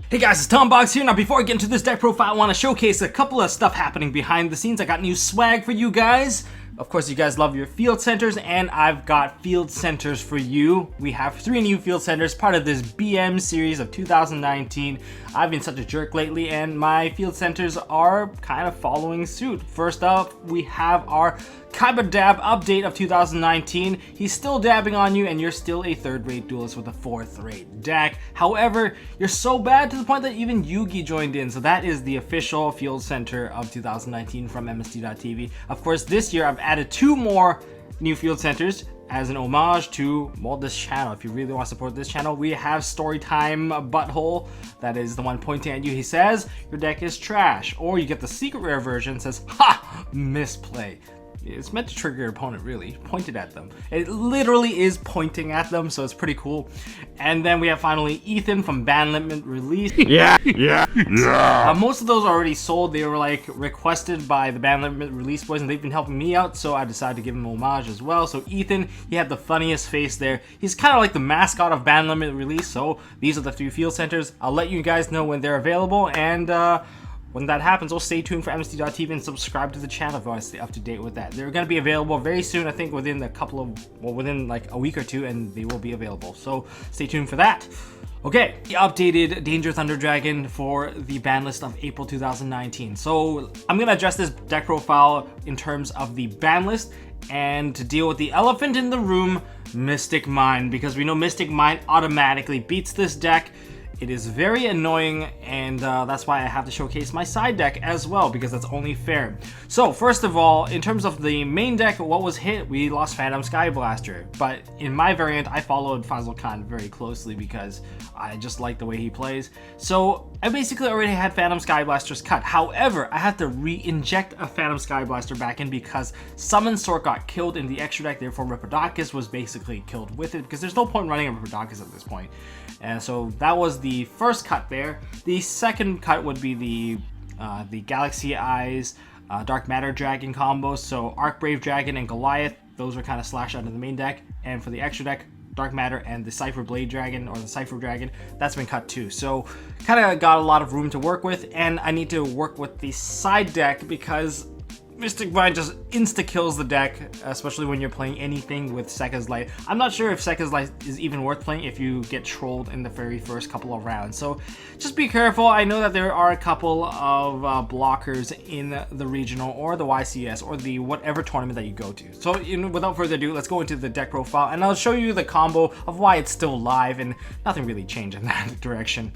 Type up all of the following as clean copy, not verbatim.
Hey guys, it's Tombox here. Now before I get into this deck profile, I want to showcase a couple of stuff happening behind the scenes. I got new swag for you guys. Of course, you guys love your field centers, and I've got field centers for you. We have 3 new field centers, part of this BM series of 2019. I've been such a jerk lately, and my field centers are kind of following suit. First up, we have our Kaiba Dab update of 2019. He's still dabbing on you, and you're still a third-rate duelist with a fourth-rate deck. However, you're so bad to the point that even Yugi joined in, so that is the official field center of 2019 from MST.TV. Of course, this year I've added 2 more new field centers as an homage to, well, this channel. If you really want to support this channel, we have Storytime Butthole. That is the one pointing at you. He says, your deck is trash. Or you get the secret rare version, says, ha, misplay. It's meant to trigger your opponent, really. Pointed at them. It literally is pointing at them, so it's pretty cool. And then we have finally Ethan from Banlist release. Most of those are already sold. They were like requested by the Banlist release boys, and they've been helping me out, so I decided to give him homage as well. So Ethan, he had the funniest face there. He's kind of like the mascot of Banlist release, so these are the 3 field centers. I'll let you guys know when they're available, and when that happens, well, stay tuned for MST.TV and subscribe to the channel if you want to stay up to date with that. They're going to be available very soon, I think within within like a week or 2, and they will be available. So stay tuned for that. Okay, the updated Danger Thunder Dragon for the ban list of April 2019. So I'm going to address this deck profile in terms of the ban list and to deal with the elephant in the room, Mystic Mine, because we know Mystic Mine automatically beats this deck. It is very annoying, and that's why I have to showcase my side deck as well, because that's only fair. So first of all, in terms of the main deck, what was hit? We lost Phantom Sky Blaster, but in my variant, I followed Fazl Khan very closely because I just like the way he plays. So I basically already had Phantom Sky Blasters cut. However, I had to re-inject a Phantom Sky Blaster back in because Summon Sort got killed in the extra deck, therefore Ripodocus was basically killed with it, because there's no point running a Ripodocus at this point. And so that was the first cut there. The second cut would be the Galaxy Eyes Dark Matter Dragon combos. So Arc Brave Dragon and Goliath, those were kind of slashed out of the main deck. And for the extra deck, Dark Matter and the Cypher Blade Dragon, or the Cypher Dragon, that's been cut too. So kind of got a lot of room to work with, and I need to work with the side deck because Mystic Mine just insta-kills the deck, especially when you're playing anything with Sekka's Light. I'm not sure if Sekka's Light is even worth playing if you get trolled in the very first couple of rounds. So just be careful. I know that there are a couple of blockers in the regional or the YCS or the whatever tournament that you go to. So without further ado, let's go into the deck profile, and I'll show you the combo of why it's still live, and nothing really changed in that direction.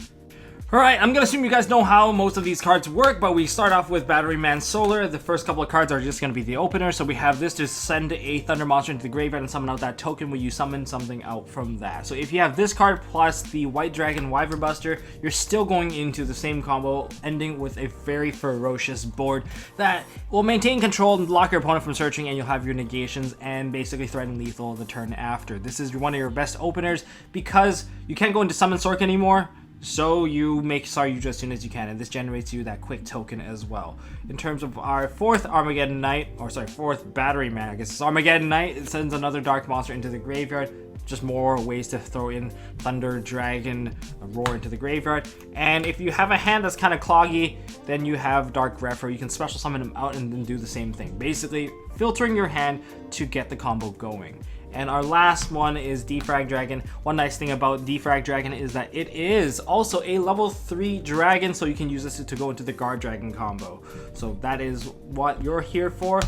Alright, I'm gonna assume you guys know how most of these cards work, but we start off with Battery Man Solar. The first couple of cards are just gonna be the opener, so we have this to send a Thunder Monster into the graveyard and summon out that token when you summon something out from that. So if you have this card plus the White Dragon Wyvern Buster, you're still going into the same combo, ending with a very ferocious board that will maintain control and block your opponent from searching, and you'll have your negations and basically threaten lethal the turn after. This is one of your best openers because you can't go into Summon Sork anymore. So you make Saryuja as soon as you can, and this generates you that quick token as well. In terms of our fourth Armageddon Knight, or sorry, fourth Battery Man, I guess it's Armageddon Knight, it sends another Dark Monster into the graveyard. Just more ways to throw in Thunder, Dragon, Roar into the graveyard. And if you have a hand that's kind of cloggy, then you have Dark Refer. You can special summon him out and then do the same thing. Basically, filtering your hand to get the combo going. And our last one is Defrag Dragon. One nice thing about Defrag Dragon is that it is also a level 3 dragon, so you can use this to go into the Guard Dragon combo. So that is what you're here for.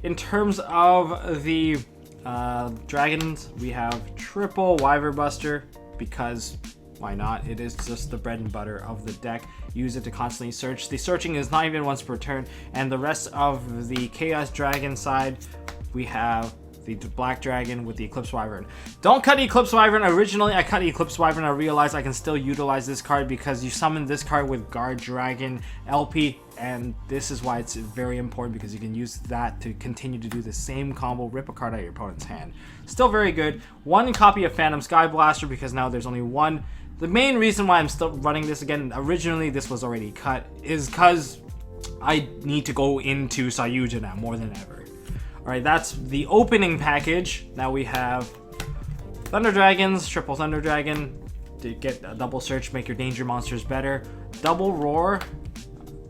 In terms of the dragons, we have triple Wyvern Buster, because why not? It is just the bread and butter of the deck. Use it to constantly search. The searching is not even once per turn. And the rest of the Chaos Dragon side, we have the Black Dragon with the Eclipse Wyvern. Don't cut Eclipse Wyvern. Originally, I cut Eclipse Wyvern. I realized I can still utilize this card because you summon this card with Guard Dragon LP, and this is why it's very important, because you can use that to continue to do the same combo, rip a card out of your opponent's hand. Still very good. One copy of Phantom Sky Blaster, because now there's only one. The main reason why I'm still running this again, originally this was already cut, is because I need to go into Saryuja now more than ever. Alright, that's the opening package. Now we have Thunder Dragons, triple Thunder Dragon, to get a double search, make your danger monsters better. Double roar,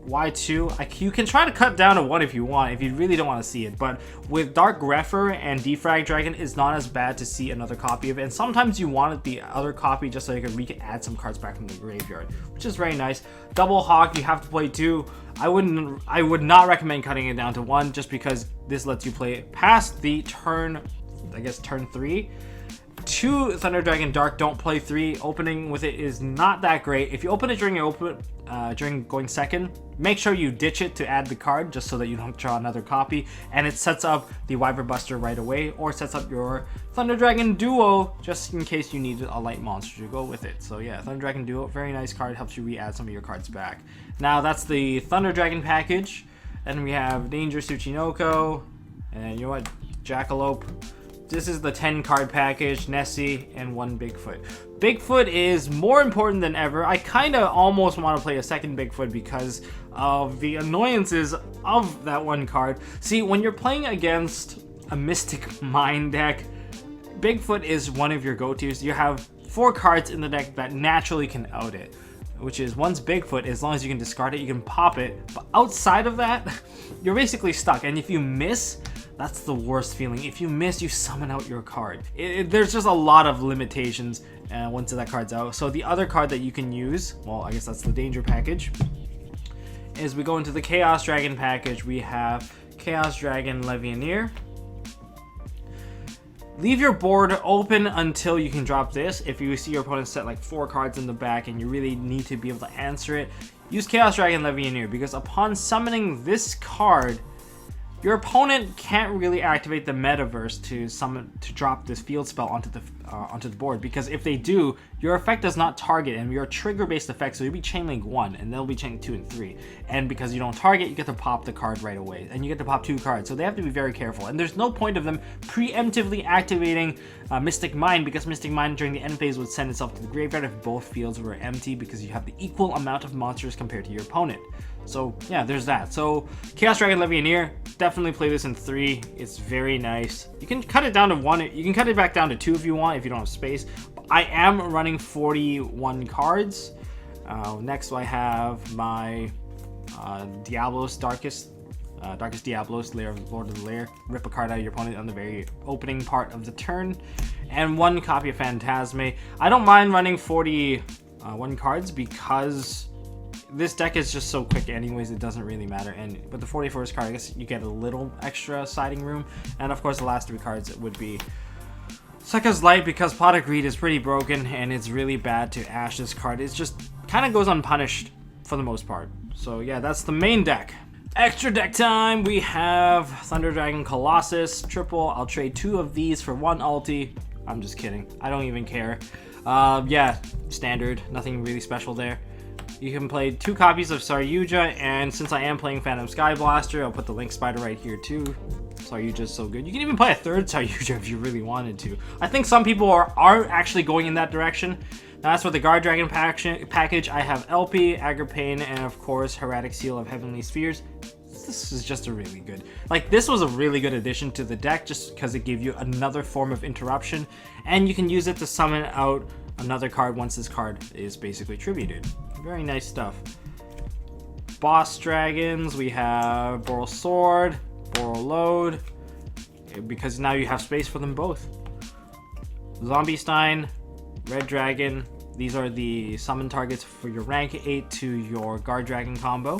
Y2. You can try to cut down to 1 if you want, if you really don't want to see it. But with Dark Grepher and Defrag Dragon, it's not as bad to see another copy of it. And sometimes you wanted the other copy just so you can add some cards back from the graveyard, which is very nice. Double Hawk, you have to play 2. I would not recommend cutting it down to 1 just because this lets you play past the turn, I guess turn 3. 2 Thunder Dragon Dark, don't play 3. Opening with it is not that great. If you open it during your during going second, make sure you ditch it to add the card just so that you don't draw another copy, and it sets up the Wyvern Buster right away, or sets up your Thunder Dragon Duo just in case you need a light monster to go with it. So yeah, Thunder Dragon Duo, very nice card, helps you re-add some of your cards back. Now that's the Thunder Dragon package, and we have Danger Tsuchinoko, and you know what, Jackalope. This is the 10 card package, Nessie, and 1 Bigfoot. Bigfoot is more important than ever. I kind of almost want to play a second Bigfoot because of the annoyances of that 1 card. See, when you're playing against a Mystic Mind deck, Bigfoot is one of your go-tos. You have 4 cards in the deck that naturally can out it, which is once Bigfoot, as long as you can discard it, you can pop it. But outside of that, you're basically stuck. And if you miss, that's the worst feeling. If you miss, you summon out your card. There's just a lot of limitations once that card's out. So the other card that you can use, well, I guess that's the Danger package, is we go into the Chaos Dragon package. We have Chaos Dragon Levianeer. Leave your board open until you can drop this. If you see your opponent set like 4 cards in the back and you really need to be able to answer it, use Chaos Dragon Levianeer, because upon summoning this card, your opponent can't really activate the Metaverse to drop this field spell onto the board, because if they do, your effect does not target, and your trigger-based effect, so you'll be chain link 1, and they'll be chain 2 and 3. And because you don't target, you get to pop the card right away, and you get to pop 2 cards. So they have to be very careful, and there's no point of them preemptively activating Mystic Mind, because Mystic Mind during the end phase would send itself to the graveyard if both fields were empty, because you have the equal amount of monsters compared to your opponent. So yeah, there's that. So Chaos Dragon Levianeer, definitely play this in 3. It's very nice. You can cut it down to 1. You can cut it back down to 2 if you want, if you don't have space. But I am running 41 cards. Next I have my Diablos Darkest Diablos, Lair of Lord of the Lair. Rip a card out of your opponent on the very opening part of the turn. And 1 copy of Phantasme. I don't mind running 41 cards because this deck is just so quick anyways, it doesn't really matter. And with the 41st card, I guess you get a little extra siding room. And of course the last 3 cards would be Sekka's Light, because Pot of Greed is pretty broken and it's really bad to ash this card. It just kind of goes unpunished for the most part. So yeah, that's the main deck. Extra deck time, we have Thunder Dragon Colossus, triple. I'll trade 2 of these for 1 ulti. I'm just kidding, I don't even care. Yeah, standard, nothing really special there. You can play 2 copies of Saryuja, and since I am playing Phantom Sky Blaster, I'll put the Link Spider right here too. Saryuja's so good. You can even play a 3rd Saryuja if you really wanted to. I think some people are actually going in that direction. Now as for the Guard Dragon package, I have LP, Agripane, and of course Hieratic Seal of Heavenly Spheres. This is just a really good, this was a really good addition to the deck just because it gave you another form of interruption, and you can use it to summon out another card once this card is basically tributed. Very nice stuff. Boss dragons, we have Boral Sword, Boral Load, because now you have space for them both. Zombie Stein, Red Dragon, these are the summon targets for your rank 8 to your Guard Dragon combo.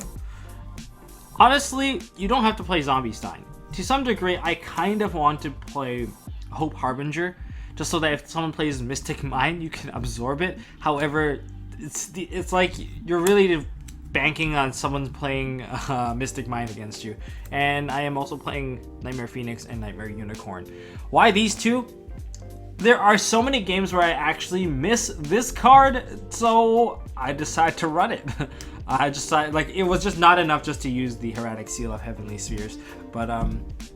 Honestly, you don't have to play Zombie Stein. To some degree, I kind of want to play Hope Harbinger, just so that if someone plays Mystic Mind, you can absorb it. However, it's like you're really banking on someone playing Mystic Mind against you. And I am also playing Nightmare Phoenix and Nightmare Unicorn. Why these 2? There are so many games where I actually miss this card, so I decide to run it. I decided, it was just not enough just to use the Hieratic Seal of Heavenly Spheres. But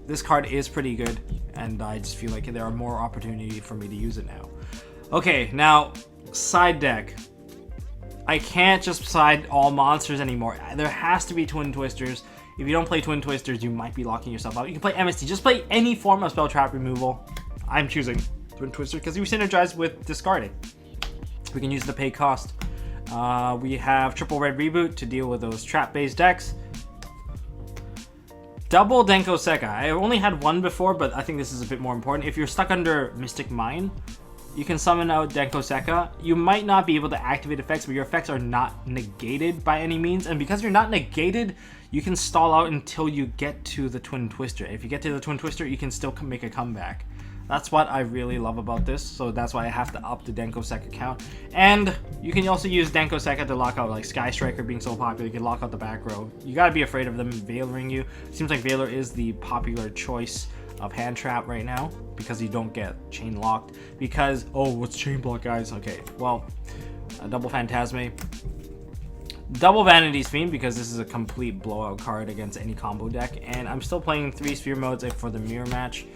this card is pretty good, and I just feel like there are more opportunity for me to use it now. Okay, now, side deck. I can't just side all monsters anymore. There has to be Twin Twisters. If you don't play Twin Twisters, you might be locking yourself out. You can play MST. Just play any form of spell trap removal. I'm choosing Twin Twister because you synergize with discarding. So we can use the pay cost. We have triple red reboot to deal with those trap-based decks. Double Denko Sekka. I only had one before, but I think this is a bit more important. If you're stuck under Mystic Mine, you can summon out Denko Sekka. You might not be able to activate effects, but your effects are not negated by any means. And because you're not negated, you can stall out until you get to the Twin Twister. If you get to the Twin Twister, you can still make a comeback. That's what I really love about this, so that's why I have to up the Denko Sekka count. And you can also use Denko Sekka to lock out, like Sky Striker being so popular, you can lock out the back row. You gotta be afraid of them Veiloring you. It seems like Veilor is the popular choice of hand trap right now, because you don't get chain locked. Because, oh, what's chain block, guys? Okay, well, double Phantasme. Double Vanity's Fiend, because this is a complete blowout card against any combo deck. And I'm still playing 3 sphere modes for the mirror match.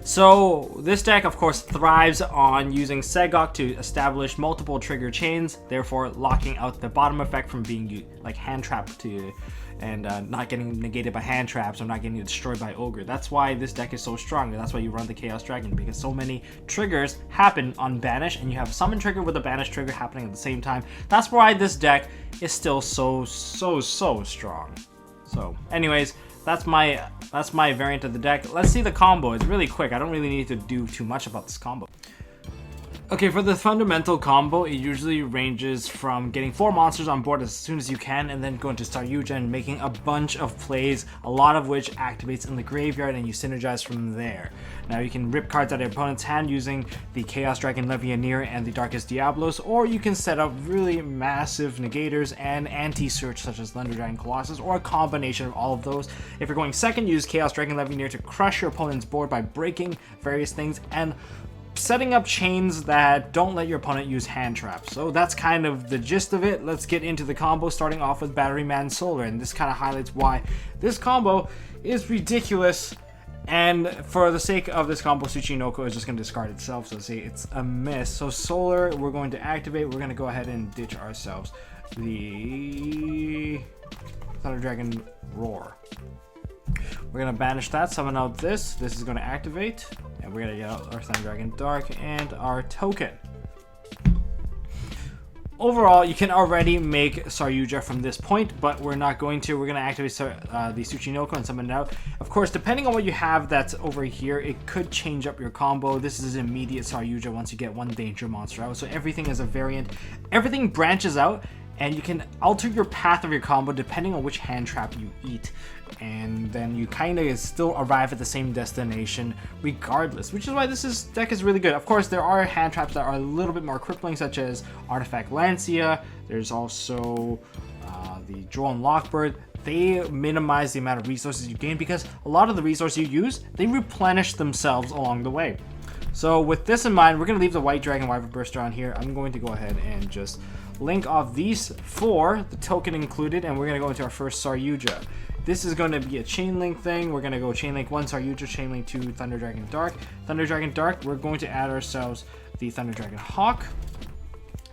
So this deck, of course, thrives on using Segok to establish multiple trigger chains, therefore locking out the bottom effect from being like hand trapped to, and not getting negated by hand traps or not getting destroyed by Ogre. That's why this deck is so strong, and that's why you run the Chaos Dragon, because so many triggers happen on Banish, and you have Summon trigger with a Banish trigger happening at the same time. That's why this deck is still so strong. So anyways, that's my variant of the deck. Let's see the combo. It's really quick. I don't really need to do too much about this combo. Okay, for the fundamental combo, it usually ranges from getting 4 monsters on board as soon as you can, and then going to Saryuja and making a bunch of plays, a lot of which activates in the graveyard, and you synergize from there. Now you can rip cards out of your opponent's hand using the Chaos Dragon Levianeer and the Darkest Diablos, or you can set up really massive negators and anti-search such as Thunder Dragon Colossus, or a combination of all of those. If you're going second, use Chaos Dragon Levianeer to crush your opponent's board by breaking various things and setting up chains that don't let your opponent use hand traps. So that's kind of the gist of it. Let's get into the combo, starting off with Batteryman Solar, and this kind of highlights why this combo is ridiculous. And for the sake of this combo, Tsuchinoko is just going to discard itself, so say it's a miss. So Solar, we're going to activate. We're going to go ahead and ditch ourselves the Thunder Dragon Roar. We're going to banish that, summon out this. This is going to activate, and we're going to get out our Thunder Dragon Dark and our token. Overall, you can already make Saryuja from this point, but we're not going to. We're going to activate the Tsuchinoko and summon it out. Of course, depending on what you have that's over here, it could change up your combo. This is immediate Saryuja once you get one danger monster out. So everything is a variant. Everything branches out, and you can alter your path of your combo depending on which hand trap you eat. And then you kind of still arrive at the same destination regardless, which is why this deck is really good. Of course, there are hand traps that are a little bit more crippling, such as Artifact Lancia. There's also the Drone Lockbird. They minimize the amount of resources you gain because a lot of the resources you use, they replenish themselves along the way. So with this in mind, we're going to leave the White Dragon Wyvern Burster on here. I'm going to go ahead and just link off these 4, the token included, and we're going to go into our first Saryuja. This is going to be a chain link thing. We're going to go chain link 1 Saryuja, chain link 2 Thunder Dragon Dark. Thunder Dragon Dark, we're going to add ourselves the Thunder Dragon Hawk.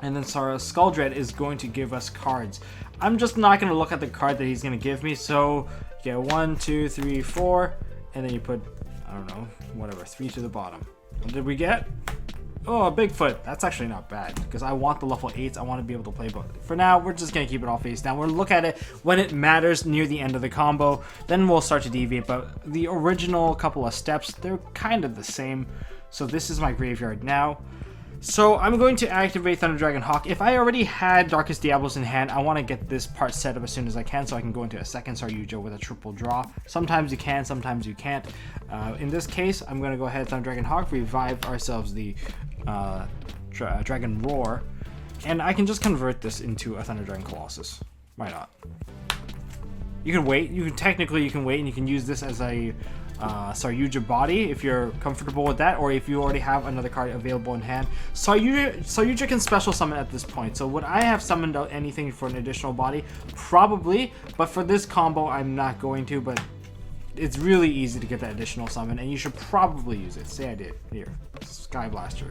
And then Skull Dread is going to give us cards. I'm just not going to look at the card that he's going to give me. So you get 1, 2, 3, 4, and then you put, I don't know, whatever, 3 to the bottom. What did we get? Oh, a Bigfoot. That's actually not bad because I want the level 8s. I want to be able to play both. For now, we're just going to keep it all face down. We'll look at it when it matters near the end of the combo. Then we'll start to deviate. But the original couple of steps, they're kind of the same. So this is my graveyard now. So I'm going to activate Thunder Dragon Hawk. If I already had Darkest Diablos in hand, I want to get this part set up as soon as I can so I can go into a second Saryuja with a triple draw. Sometimes you can, sometimes you can't. In this case, I'm going to go ahead Thunder Dragon Hawk, revive ourselves the Dragon Roar, and I can just convert this into a Thunder Dragon Colossus. Why not? You can wait. You can wait, and you can use this as a Saryuja body if you're comfortable with that, or if you already have another card available in hand. Saryuja can special summon at this point. So would I have summoned out anything for an additional body? Probably, but for this combo, I'm not going to. But it's really easy to get that additional summon, and you should probably use it. Say I did. Here, Sky Blaster.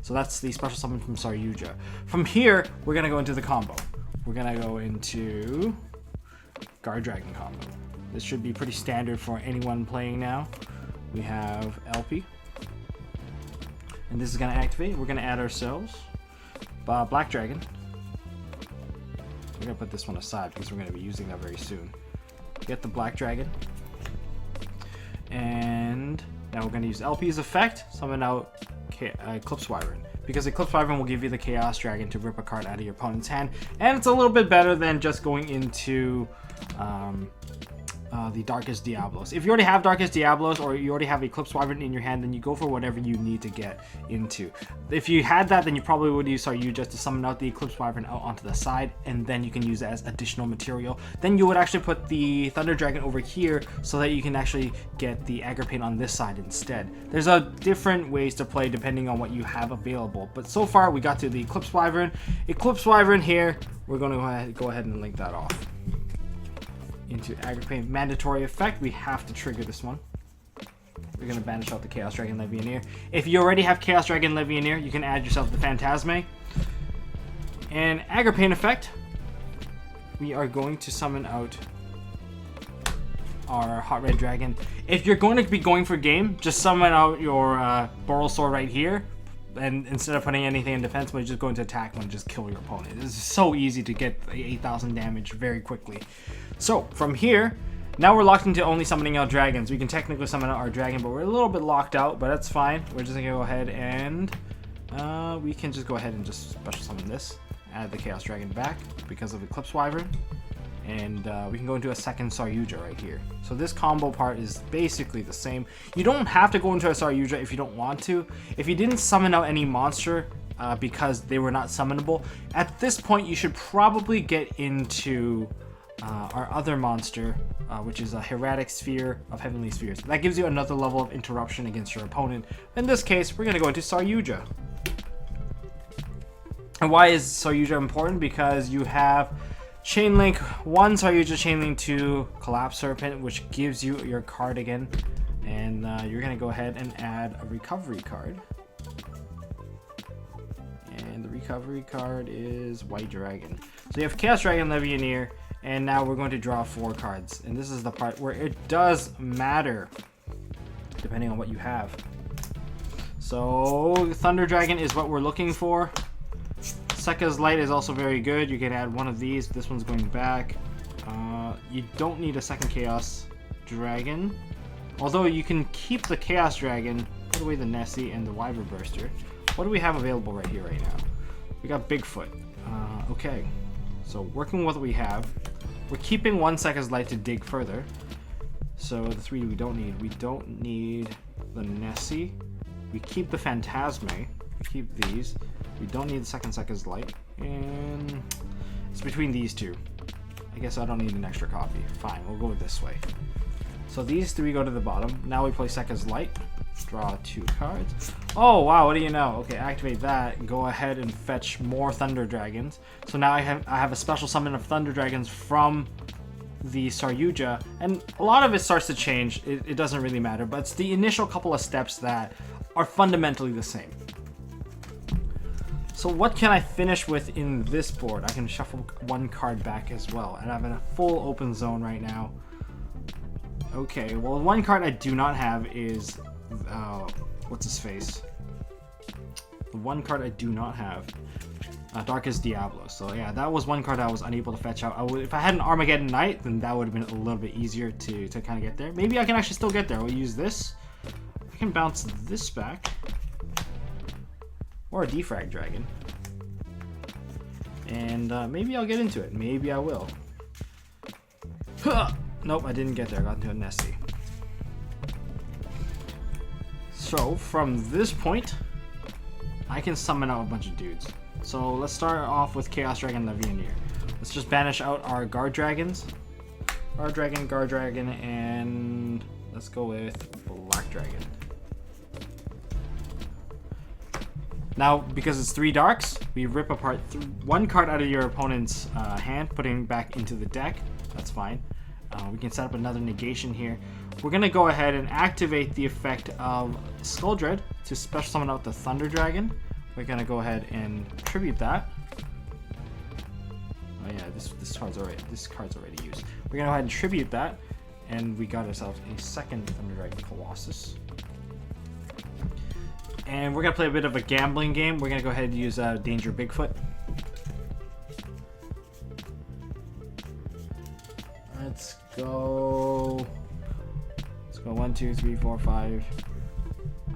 So that's the special summon from Saryuja. From here, we're gonna go into the combo. We're gonna go into Guard Dragon combo. This should be pretty standard for anyone playing now. We have LP. And this is going to activate. We're going to add ourselves Black Dragon. We're gonna put this one aside because we're gonna be using that very soon. Get the Black Dragon. And now we're gonna use LP's effect, summon out Eclipse Wyvern. Because Eclipse Wyvern will give you the Chaos Dragon to rip a card out of your opponent's hand. And it's a little bit better than just going into the Darkest Diablos. If you already have Darkest Diablos or you already have Eclipse Wyvern in your hand, then you go for whatever you need to get into. If you had that, then you probably would use Saryuja to summon out the Eclipse Wyvern out onto the side, and then you can use it as additional material. Then you would actually put the Thunder Dragon over here so that you can actually get the Aggro Pain on this side instead. There's different ways to play depending on what you have available, but so far we got to the Eclipse Wyvern. Eclipse Wyvern here, we're going to go ahead and link that off. Into Aggro Pain mandatory effect, we have to trigger this one. We're going to banish out the Chaos Dragon Legionnaire. If you already have Chaos Dragon Legionnaire, you can add yourself the Phantasme. And Aggro Pain effect, we are going to summon out our Hot Red Dragon. If you're going to be going for game, just summon out your Borrelsword right here. And instead of putting anything in defense mode, just go into attack mode and just kill your opponent. It's so easy to get 8,000 damage very quickly. So from here, now we're locked into only summoning out dragons. We can technically summon out our dragon, but we're a little bit locked out, but that's fine. We're just gonna go ahead and we can just go ahead and just special summon this. Add the Chaos Dragon back because of Eclipse Wyvern. And we can go into a second Saryuja right here. So this combo part is basically the same. You don't have to go into a Saryuja if you don't want to. If you didn't summon out any monster because they were not summonable, at this point you should probably get into our other monster, which is a Hieratic Sphere of Heavenly Spheres. That gives you another level of interruption against your opponent. In this case, we're going to go into Saryuja. And why is Saryuja important? Because you have Chain Link 1, Saryuja, Chain Link 2, Collapse Serpent, which gives you your card again. And you're going to go ahead and add a recovery card. And the recovery card is White Dragon. So you have Chaos Dragon Legionnaire, and now we're going to draw 4 cards. And this is the part where it does matter, depending on what you have. So Thunder Dragon is what we're looking for. Sekka's Light is also very good. You can add one of these. This one's going back. You don't need a second Chaos Dragon. Although you can keep the Chaos Dragon, put away the Nessie and the Wyvern Burster. What do we have available right here right now? We got Bigfoot. Okay. So working with what we have, we're keeping 1 Sekka's Light to dig further. So the 3 we don't need. We don't need the Nessie. We keep the Phantasme. We keep these. We don't need the second Sekka's Light. And it's between these two. I guess I don't need an extra copy. Fine, we'll go this way. So these 3 go to the bottom. Now we play Sekka's Light. Draw 2 cards. Oh wow, what do you know? Okay, activate that. Go ahead and fetch more Thunder Dragons. So now I have a special summon of Thunder Dragons from the Saryuja, and a lot of it starts to change. It doesn't really matter, but it's the initial couple of steps that are fundamentally the same. So what can I finish with in this board? I can shuffle 1 card back as well, and I'm in a full open zone right now. Okay, well 1 card I do not have is what's his face? The 1 card I do not have, Darkest Diablo. So yeah, that was 1 card I was unable to fetch out. If I had an Armageddon Knight, then that would have been a little bit easier to kind of get there. Maybe I can actually still get there. We'll use this. I can bounce this back. Or a Defrag Dragon. And maybe I'll get into it. Maybe I will. Huh! Nope, I didn't get there. I got into a Nessie. So, from this point, I can summon out a bunch of dudes. So, let's start off with Chaos Dragon Legionnaire. Let's just banish out our Guard Dragons. Guard Dragon, and let's go with Black Dragon. Now, because it's 3 darks, we rip apart 1 card out of your opponent's hand, putting it back into the deck. That's fine. We can set up another negation here. We're going to go ahead and activate the effect of Skull Dread to special summon out the Thunder Dragon. We're going to go ahead and tribute that. Oh yeah, this card's already used. We're going to go ahead and tribute that, and we got ourselves a second Thunder Dragon Colossus. And we're gonna play a bit of a gambling game. We're gonna go ahead and use Danger Bigfoot. Let's go. Let's go 1, 2, 3, 4, 5.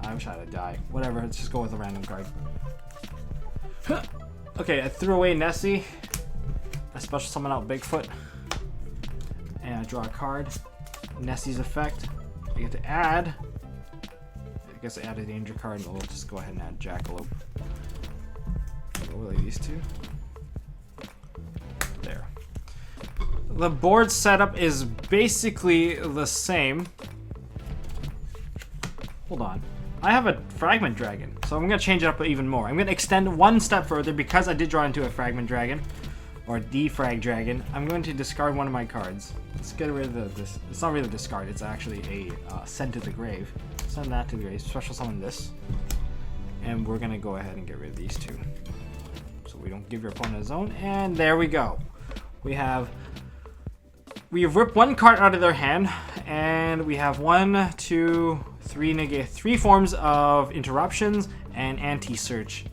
I wish I had a die. Whatever. Let's just go with a random card. Okay, I threw away Nessie. I special summon out Bigfoot. And I draw a card. Nessie's effect. I get to add. I guess I add a danger card, and we'll just go ahead and add Jackalope. What are these two? There. The board setup is basically the same. Hold on. I have a Fragment Dragon, so I'm going to change it up even more. I'm going to extend one step further because I did draw into a Fragment Dragon, or Defrag Dragon. I'm going to discard one of my cards. Let's get rid of this. It's not really a discard, it's actually a send to the grave. Send that to the grave, special summon this. And we're going to go ahead and get rid of these two. So we don't give your opponent a zone. And there we go. We have ripped one card out of their hand, and we have 1, 2, 3 3 forms of interruptions and anti-search.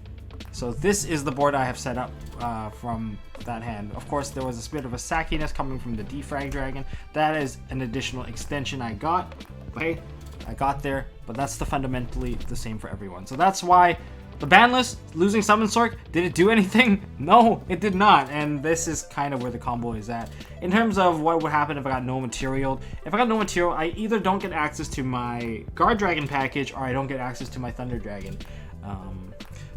So this is the board I have set up from that hand. Of course, there was a bit of a sackiness coming from the Defrag Dragon. That is an additional extension I got. Hey, I got there, but that's fundamentally the same for everyone. So that's why the ban list, losing Summon Sork, did it do anything? No, it did not. And this is kind of where the combo is at. In terms of what would happen if I got no material. If I got no material, I either don't get access to my Guard Dragon package, or I don't get access to my Thunder Dragon.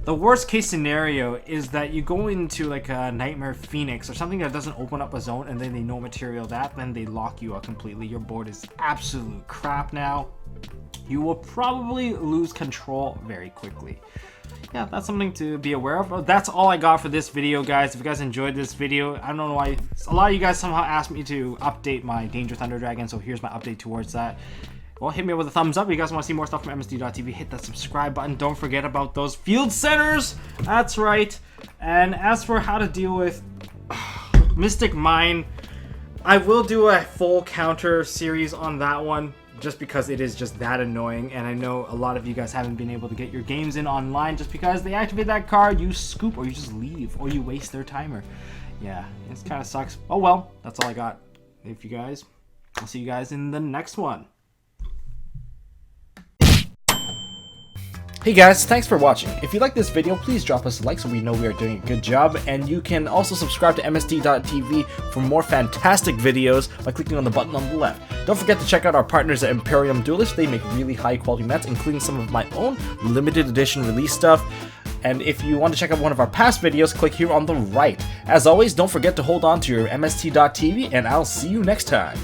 The worst case scenario is that you go into like a Nightmare Phoenix or something that doesn't open up a zone, and then they no material that, then they lock you out completely. Your board is absolute crap now. You will probably lose control very quickly. Yeah, that's something to be aware of. That's all I got for this video, guys. If you guys enjoyed this video, I don't know why a lot of you guys somehow asked me to update my Danger Thunder Dragon, so here's my update towards that. Well, hit me with a thumbs up. If you guys want to see more stuff from MST.TV, hit that subscribe button. Don't forget about those field centers. That's right. And as for how to deal with Mystic Mine, I will do a full counter series on that one, just because it is just that annoying. And I know a lot of you guys haven't been able to get your games in online just because they activate that card, you scoop, or you just leave, or you waste their timer. Yeah, it kind of sucks. Oh well, that's all I got. If you guys, I'll see you guys in the next one. Hey guys, thanks for watching. If you like this video, please drop us a like so we know we are doing a good job, and you can also subscribe to MST.TV for more fantastic videos by clicking on the button on the left. Don't forget to check out our partners at Imperium Duelist. They make really high quality mats, including some of my own limited edition release stuff. And if you want to check out one of our past videos, click here on the right. As always, don't forget to hold on to your MST.TV, and I'll see you next time.